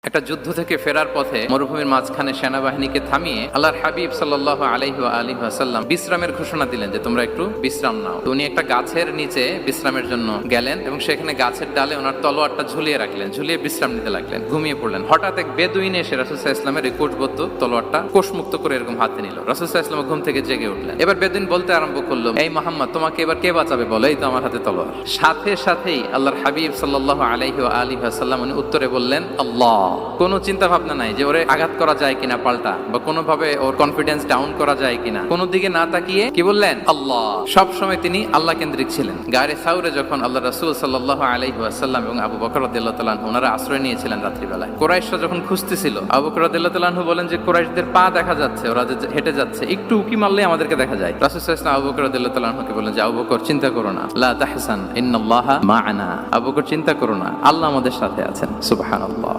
একটা যুদ্ধ থেকে ফেরার পথে মরুভূমির মাঝখানে সেনাবাহিনীকে থামিয়ে আল্লাহর হাবিব সাল্লাল্লাহু আলাইহি ওয়া আলিহি ওয়াসাল্লাম বিশ্রামের ঘোষণা দিলেন যে তোমরা একটু বিশ্রাম নাও। তো উনি একটা গাছের নিচে বিশ্রামের জন্য গেলেন এবং সেখানে গাছের ডালে ওনার তলোয়ারটা ঝুলিয়ে রাখলেন, ঝুলিয়ে বিশ্রাম নিতে লাগলেন, ঘুমিয়ে পড়লেন। হঠাৎ এক বেদুইন এসে রাসূল সাল্লাল্লাহু আলাইহি ওয়াসাল্লামের এই কোষবদ্ধ তলোয়ারটা কোষমুক্ত করে এরকম হাতে নিল। রাসূল সাল্লাল্লাহু আলাইহি ওয়াসাল্লাম ঘুম থেকে জেগে উঠলেন। এবার বেদুইন বলতে আরম্ভ করলো, এই মুহাম্মদ, তোমাকে এবার কে বাঁচাবে বলো, এই তো আমার হাতে তলোয়ার। সাথে সাথেই আল্লাহর হাবিব সাল্লাল্লাহু আলাইহি ওয়া আলিহি ওয়াসাল্লাম উনি উত্তরে বললেন, আল্লাহ। কোনো চিন্তা ভাবনা নাই যে ওরে আঘাত করা যায় কিনা পাল্টা, বা কোনোভাবে ওর কনফিডেন্স ডাউন করা যায় কিনা, কোনো দিকে না তাকিয়ে কি বললেন? আল্লাহ। সব সময় তিনি আল্লাহ কেন্দ্রিক ছিলেন। গায়ে সাউরে যখন আল্লাহ রাসূল সাল্লাল্লাহু আলাইহি ওয়াসাল্লাম এবং আবু বকর রাদিয়াল্লাহু তাআলা আনহু ওনারা আশ্রয় নিয়েছিলেন রাত্রিবেলায়, কুরাইশরা যখন খুঁজতেছিল, আবু বকর রাদিয়াল্লাহু তাআলা আনহু বলেন যে কুরাইশদের পা দেখা যাচ্ছে, ওরা যে হেঁটে যাচ্ছে, একটু উকি মারলেই আমাদেরকে দেখা যায়। রাসূল সাল্লাল্লাহু আলাইহি ওয়াসাল্লাম আবু বকর রাদিয়াল্লাহু তাআলা আনহুকে বলেন যে আবু বকর, চিন্তা করো না, লা তাহসান ইন্নাল্লাহা মা'ানা। আবু বকর, চিন্তা করো না, আল্লাহ আমাদের সাথে আছেন। সুবহানাল্লাহ।